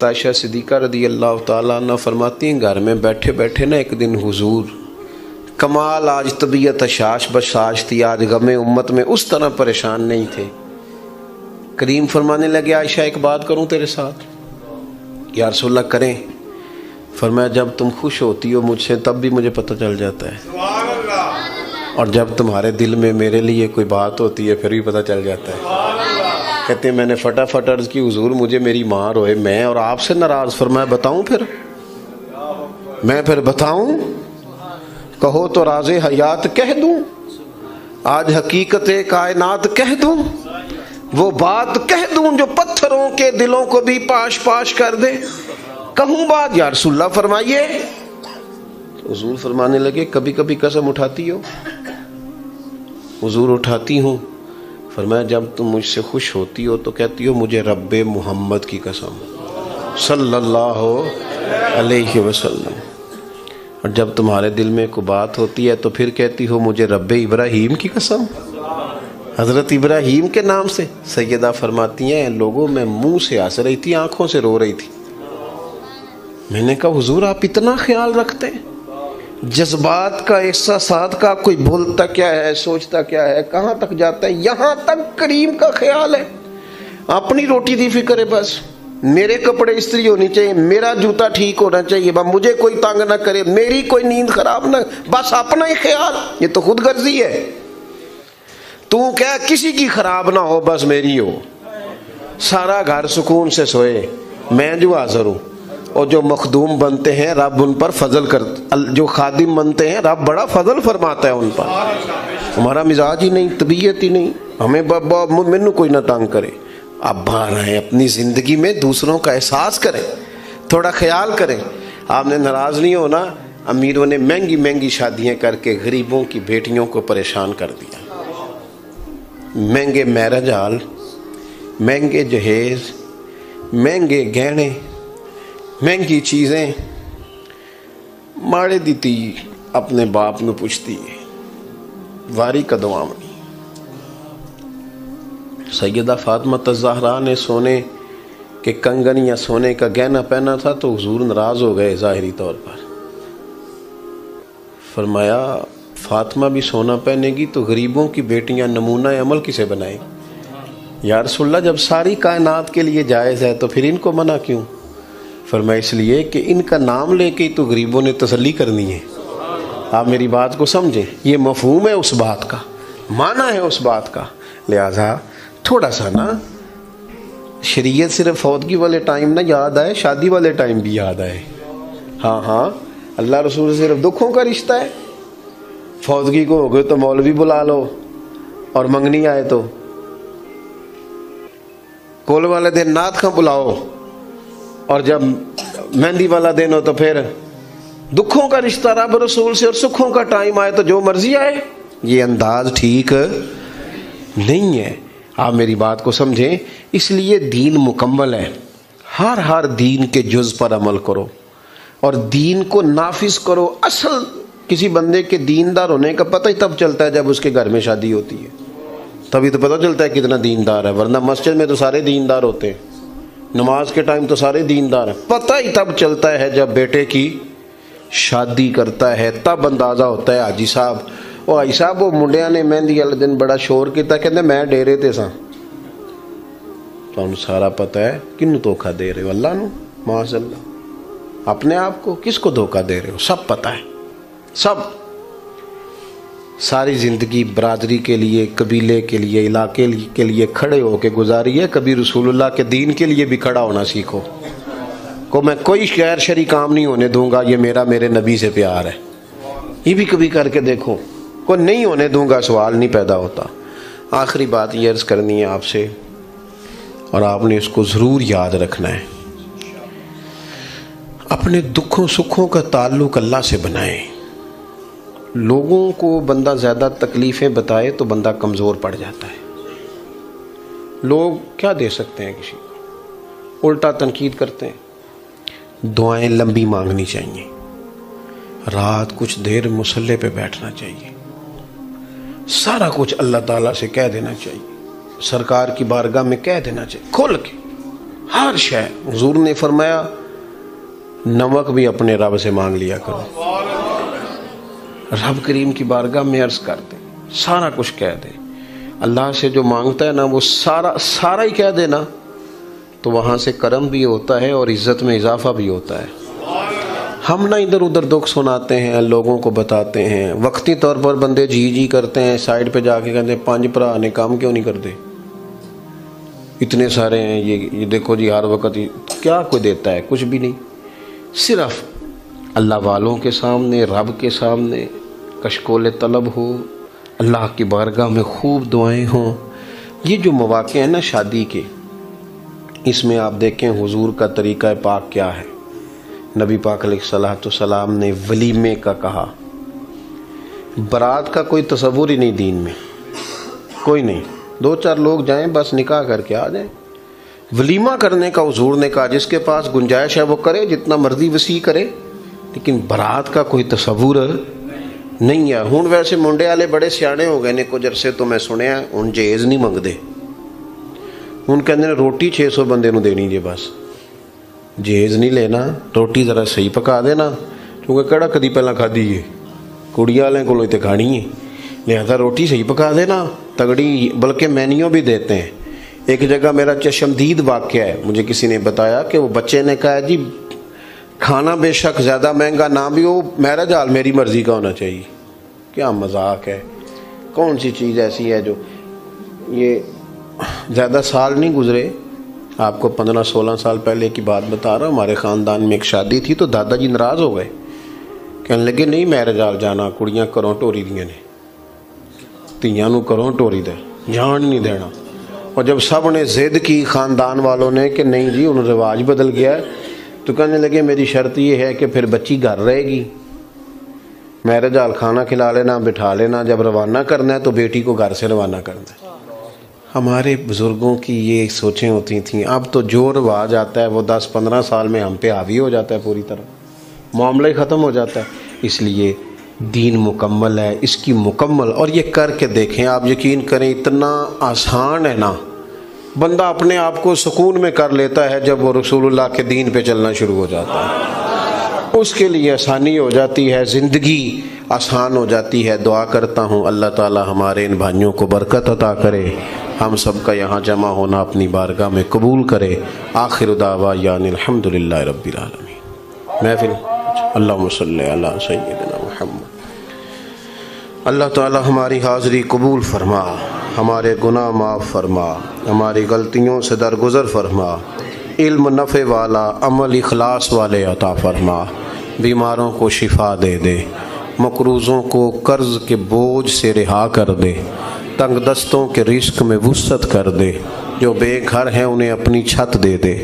عائشہ صدیقہ رضی اللہ تعالیٰ عنہ فرماتی ہیں گھر میں بیٹھے بیٹھے نا ایک دن حضور کمال آج طبیعت اشاش بشاش تھی، آج غم امت میں اس طرح پریشان نہیں تھے۔ کریم فرمانے لگے عائشہ ایک بات کروں تیرے ساتھ؟ یا رسول اللہ کریں۔ فرمایا جب تم خوش ہوتی ہو مجھ سے تب بھی مجھے پتہ چل جاتا ہے، اور جب تمہارے دل میں میرے لیے کوئی بات ہوتی ہے پھر بھی پتہ چل جاتا ہے۔ کہتے ہیں میں نے فٹافٹ عرض کی حضور مجھے میری ماں روئے میں اور آپ سے ناراض۔ فرمایا بتاؤں پھر؟ میں پھر بتاؤں؟ کہو تو راز حیات کہہ دوں، آج حقیقت کائنات کہہ دوں، وہ بات کہہ دوں جو پتھروں کے دلوں کو بھی پاش پاش کر دے، کہوں بات یا رسول اللہ فرمائیے۔ حضور فرمانے لگے کبھی کبھی قسم اٹھاتی ہو؟ حضور اٹھاتی ہوں۔ فرمایا جب تم مجھ سے خوش ہوتی ہو تو کہتی ہو مجھے رب محمد کی قسم صلی اللہ علیہ وسلم، اور جب تمہارے دل میں کوئی بات ہوتی ہے تو پھر کہتی ہو مجھے رب ابراہیم کی قسم، حضرت ابراہیم کے نام سے۔ سیدہ فرماتی ہیں لوگوں میں منہ سے ہنس رہی تھی آنکھوں سے رو رہی تھی۔ میں نے کہا حضور آپ اتنا خیال رکھتے ہیں جذبات کا، احساسات کا، کوئی بولتا کیا ہے سوچتا کیا ہے کہاں تک جاتا ہے، یہاں تک کریم کا خیال ہے۔ اپنی روٹی دی فکر ہے، بس میرے کپڑے استری ہونی چاہیے، میرا جوتا ٹھیک ہونا چاہیے، مجھے کوئی تنگ نہ کرے، میری کوئی نیند خراب نہ، بس اپنا ہی خیال۔ یہ تو خود غرضی ہے۔ تو کیا کسی کی خراب نہ ہو بس میری ہو، سارا گھر سکون سے سوئے، میں جو حاضر ہوں۔ اور جو مخدوم بنتے ہیں رب ان پر فضل جو خادم بنتے ہیں رب بڑا فضل فرماتا ہے ان پر۔ ہمارا مزاج ہی نہیں، طبیعت ہی نہیں، ہمیں مینوں کوئی نہ تنگ کرے۔ آپ باہر آئیں، اپنی زندگی میں دوسروں کا احساس کریں، تھوڑا خیال کریں۔ آپ نے ناراض نہیں ہونا، امیروں نے مہنگی مہنگی شادیاں کر کے غریبوں کی بیٹیوں کو پریشان کر دیا، مہنگے میرج ہال، مہنگے جہیز، مہنگے گہنے، مہنگی چیزیں۔ ماڑے دی تھی اپنے باپ میں پوچھتی ہے واری کدوں آمنی۔ سیدہ فاطمہ الزہرا نے سونے کے کنگن یا سونے کا گہنا پہنا تھا تو حضور ناراض ہو گئے ظاہری طور پر۔ فرمایا فاطمہ بھی سونا پہنے گی تو غریبوں کی بیٹیاں نمونہ عمل کسے بنائیں؟ یا رسول اللہ جب ساری کائنات کے لیے جائز ہے تو پھر ان کو منع کیوں؟ فرمایا اس لیے کہ ان کا نام لے کے تو غریبوں نے تسلی کرنی ہے۔ آپ میری بات کو سمجھیں، یہ مفہوم ہے اس بات کا، معنی ہے اس بات کا۔ لہذا تھوڑا سا نا شریعت صرف فوتگی والے ٹائم نہ یاد آئے، شادی والے ٹائم بھی یاد آئے۔ ہاں اللہ رسول صرف دکھوں کا رشتہ ہے۔ فوتگی کو ہو گئے تو مولوی بلا لو، اور منگنی آئے تو کول والے دن نعت خاں بلاؤ، اور جب مہندی والا دن ہو تو پھر دکھوں کا رشتہ رب رسول سے، اور سکھوں کا ٹائم آئے تو جو مرضی آئے۔ یہ انداز ٹھیک نہیں ہے۔ آپ میری بات کو سمجھیں، اس لیے دین مکمل ہے۔ ہر دین کے جز پر عمل کرو اور دین کو نافذ کرو۔ اصل کسی بندے کے دیندار ہونے کا پتہ ہی تب چلتا ہے جب اس کے گھر میں شادی ہوتی ہے، تبھی تو پتہ چلتا ہے کتنا دیندار ہے، ورنہ مسجد میں تو سارے دیندار ہوتے ہیں، نماز کے ٹائم تو سارے دیندار ہیں۔ پتہ ہی تب چلتا ہے جب بیٹے کی شادی کرتا ہے، تب اندازہ ہوتا ہے حاجی صاحب وہ حاجی صاحب وہ منڈیاں نے مہندی والے دن بڑا شور کیتا، کہتے میں ڈیرے تے ساں۔ تو انہوں سارا پتہ ہے کنوں دھوکہ دے رہے ہو؟ اللہ نو، معاذ اللہ، اپنے آپ کو کس کو دھوکہ دے رہے ہو؟ سب پتہ ہے، سب۔ ساری زندگی برادری کے لیے، قبیلے کے لیے، علاقے کے لیے کھڑے ہو کے گزاری ہے، کبھی رسول اللہ کے دین کے لیے بھی کھڑا ہونا سیکھو۔ کو میں کوئی غیر شرعی کام نہیں ہونے دوں گا، یہ میرے نبی سے پیار ہے، یہ بھی کبھی کر کے دیکھو۔ کو نہیں ہونے دوں گا، سوال نہیں پیدا ہوتا۔ آخری بات یہ عرض کرنی ہے آپ سے، اور آپ نے اس کو ضرور یاد رکھنا ہے، اپنے دکھوں سکھوں کا تعلق اللہ سے بنائیں۔ لوگوں کو بندہ زیادہ تکلیفیں بتائے تو بندہ کمزور پڑ جاتا ہے۔ لوگ کیا دے سکتے ہیں کسی کو؟ الٹا تنقید کرتے ہیں۔ دعائیں لمبی مانگنی چاہیے، رات کچھ دیر مصلی پہ بیٹھنا چاہیے، سارا کچھ اللہ تعالیٰ سے کہہ دینا چاہیے، سرکار کی بارگاہ میں کہہ دینا چاہیے کھل کے، ہر شے حضور نے فرمایا نمک بھی اپنے رب سے مانگ لیا کرو. رب کریم کی بارگاہ میں عرض کر دے, سارا کچھ کہہ دے. اللہ سے جو مانگتا ہے نا وہ سارا ہی کہہ دے نا, تو وہاں سے کرم بھی ہوتا ہے اور عزت میں اضافہ بھی ہوتا ہے. ہم نہ ادھر ادھر دکھ سناتے ہیں, لوگوں کو بتاتے ہیں, وقتی طور پر بندے جی کرتے ہیں, سائڈ پہ جا کے کہتے ہیں 5 بھرا نے کام کیوں نہیں کرتے, اتنے سارے ہیں, یہ دیکھو جی ہر وقت کیا کوئی دیتا ہے, کچھ بھی نہیں. صرف اللہ والوں کے سامنے, رب کے سامنے کشکول طلب ہو, اللہ کی بارگاہ میں خوب دعائیں ہوں. یہ جو مواقع ہیں نا شادی کے, اس میں آپ دیکھیں حضور کا طریقہ پاک کیا ہے. نبی پاک علیہ الصلوۃ والسلام نے ولیمے کا کہا. برات کا کوئی تصور ہی نہیں دین میں, کوئی نہیں, 2-4 لوگ جائیں بس نکاح کر کے آ جائیں. ولیمہ کرنے کا حضور نے کہا جس کے پاس گنجائش ہے وہ کرے, جتنا مرضی وسیع کرے, لیکن برات کا کوئی تصور نہیں ہے. ہوں ویسے منڈے والے بڑے سیانے ہو گئے نے, کچھ عرصے تو میں سنیا ہوں جہیز نہیں منگتے. ہوں کہتے ہیں روٹی 600 بندے نو دینی جی, بس جہیز نہیں لینا, روٹی ذرا صحیح پکا دینا, کیونکہ کہڑا کدی پہلا کھادی ہے, کڑی والے کو تو کھانی ہے, لہذا روٹی صحیح پکا دینا تگڑی. بلکہ مینیو بھی دیتے ہیں. ایک جگہ میرا چشمدید واقعہ ہے, مجھے کسی نے بتایا کہ وہ بچے نے کہا جی کھانا بے شک زیادہ مہنگا نہ بھی ہو, میرج حال میری مرضی کا ہونا چاہیے. کیا مذاق ہے, کون سی چیز ایسی ہے جو, یہ زیادہ سال نہیں گزرے, آپ کو 15-16 سال پہلے کی بات بتا رہا ہوں. ہمارے خاندان میں ایک شادی تھی تو دادا جی ناراض ہو گئے, کہنے لگے نہیں میرج حال جانا, کڑیاں کروں ٹوری دیاں نے, تیاں نو کروں ٹوری دے, جان نہیں دینا. اور جب سب نے ضد کی خاندان والوں نے کہ نہیں جی انہوں رواج بدل گیا ہے, تو کہنے لگے میری شرط یہ ہے کہ پھر بچی گھر رہے گی, میرج حال کھانا کھلا لینا, بٹھا لینا, جب روانہ کرنا ہے تو بیٹی کو گھر سے روانہ کرنا ہے. ہمارے بزرگوں کی یہ سوچیں ہوتی تھیں. اب تو جو رواج آتا ہے وہ 10-15 سال میں ہم پہ حاوی ہو جاتا ہے, پوری طرح معاملہ ہی ختم ہو جاتا ہے. اس لیے دین مکمل ہے, اس کی مکمل, اور یہ کر کے دیکھیں آپ, یقین کریں اتنا آسان ہے نا, بندہ اپنے آپ کو سکون میں کر لیتا ہے جب وہ رسول اللہ کے دین پہ چلنا شروع ہو جاتا ہے. اس کے لیے آسانی ہو جاتی ہے, زندگی آسان ہو جاتی ہے. دعا کرتا ہوں اللہ تعالی ہمارے ان بھائیوں کو برکت عطا کرے, ہم سب کا یہاں جمع ہونا اپنی بارگاہ میں قبول کرے. آخر دعوانا الحمدللہ رب العالمین. محفل اللہم صلی علی سیدنا محمد. اللہ تعالی ہماری حاضری قبول فرما, ہمارے گناہ معاف فرما, ہماری غلطیوں سے درگزر فرما, علم نفع والا, عمل اخلاص والے عطا فرما, بیماروں کو شفا دے دے, مقروضوں کو قرض کے بوجھ سے رہا کر دے, تنگ دستوں کے رزق میں وسعت کر دے, جو بے گھر ہیں انہیں اپنی چھت دے دے,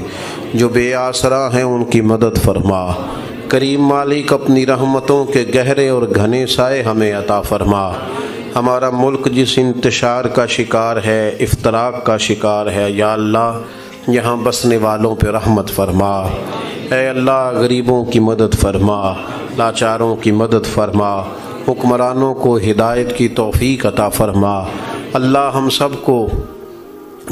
جو بے آسرا ہیں ان کی مدد فرما. کریم مالک اپنی رحمتوں کے گہرے اور گھنے سائے ہمیں عطا فرما. ہمارا ملک جس انتشار کا شکار ہے, افتراق کا شکار ہے, یا اللہ یہاں بسنے والوں پہ رحمت فرما. اے اللہ غریبوں کی مدد فرما, لاچاروں کی مدد فرما, حکمرانوں کو ہدایت کی توفیق عطا فرما. اللہ ہم سب کو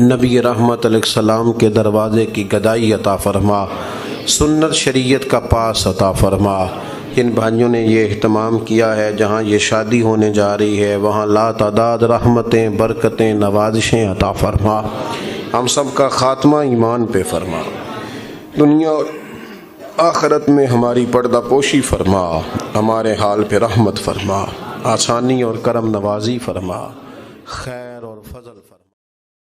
نبی رحمت علیہ السلام کے دروازے کی گدائی عطا فرما, سنت شریعت کا پاس عطا فرما. ان بھائیوں نے یہ اہتمام کیا ہے, جہاں یہ شادی ہونے جا رہی ہے وہاں لا تعداد رحمتیں, برکتیں, نوازشیں عطا فرما. ہم سب کا خاتمہ ایمان پہ فرما, دنیا اور آخرت میں ہماری پردہ پوشی فرما, ہمارے حال پہ رحمت فرما, آسانی اور کرم نوازی فرما, خیر اور فضل فرما.